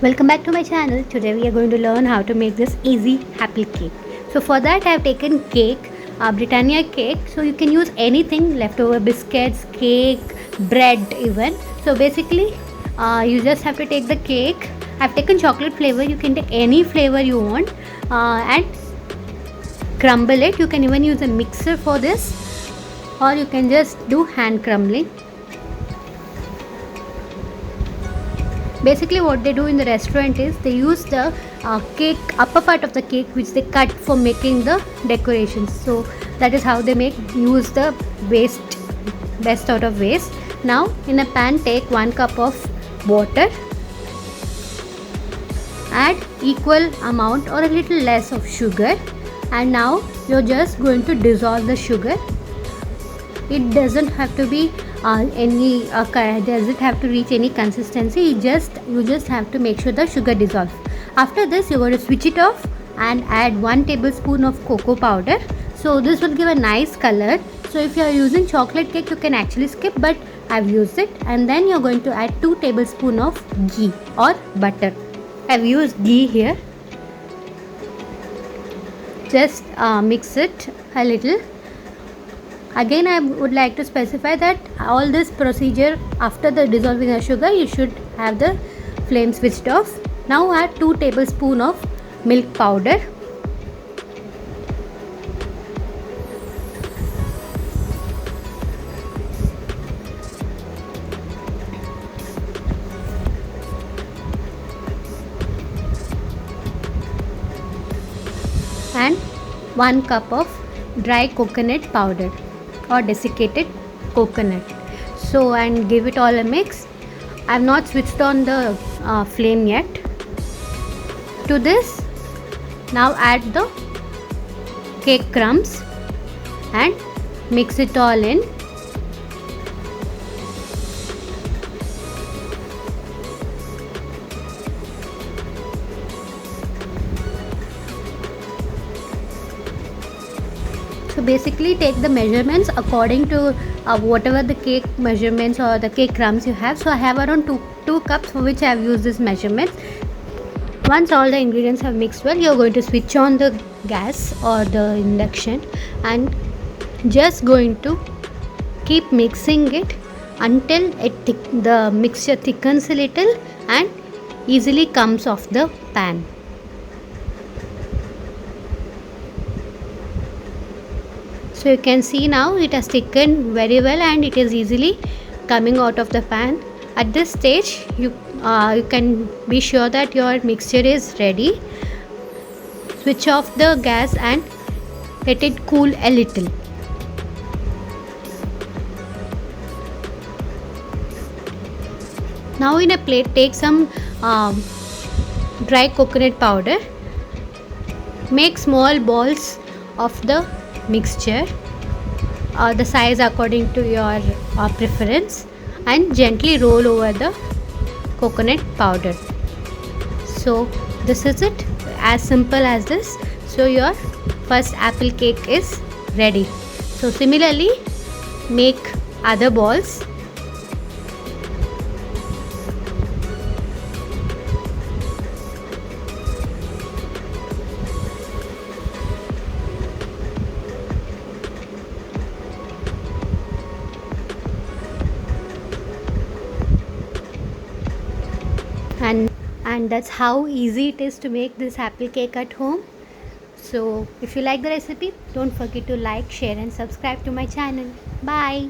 Welcome back to my channel. Today we are going to learn how to make this easy apple cake. So for that I have taken cake, Britannia cake. So you can use anything, leftover biscuits, cake, bread even. So basically you just have to take the cake. I have taken chocolate flavor. You can take any flavor you want and crumble it. You can even use a mixer for this, or you can just do hand crumbling. Basically what they do in the restaurant is they use the cake, upper part of the cake, which they cut for making the decorations. So that is how they use the waste, best out of waste. Now in a pan, take 1 cup of water, add equal amount or a little less of sugar, and now you're just going to dissolve the sugar. It doesn't have to be doesn't have to reach any consistency. You just have to make sure the sugar dissolves. After this you're going to switch it off and add 1 tablespoon of cocoa powder. So this will give a nice color. So if you are using chocolate cake, you can actually skip, but I've used it. And then you're going to add 2 tablespoons of ghee or butter. I've used ghee here. Just mix it a little. Again, I would like to specify that all this procedure, after the dissolving the sugar, you should have the flame switched off. Now add 2 tablespoons of milk powder. And 1 cup of dry coconut powder or desiccated coconut. So, and give it all a mix. I have not switched on the flame yet. To this, now add the cake crumbs and mix it all in. So basically take the measurements according to whatever the cake measurements or the cake crumbs you have. So I have around 2 cups for which I have used this measurements. Once all the ingredients have mixed well, you're going to switch on the gas or the induction and just going to keep mixing it until the mixture thickens a little and easily comes off the pan. So you can see now it has thickened very well and it is easily coming out of the pan. At this stage you can be sure that your mixture is ready. Switch off the gas and let it cool a little. Now in a plate, take some dry coconut powder. Make small balls of the mixture, the size according to your preference, and gently roll over the coconut powder. So this is it, as simple as this. So your first apple cake is ready. So similarly make other balls. And that's how easy it is to make this apple cake at home. So if you like the recipe, don't forget to like, share and subscribe to my channel. Bye.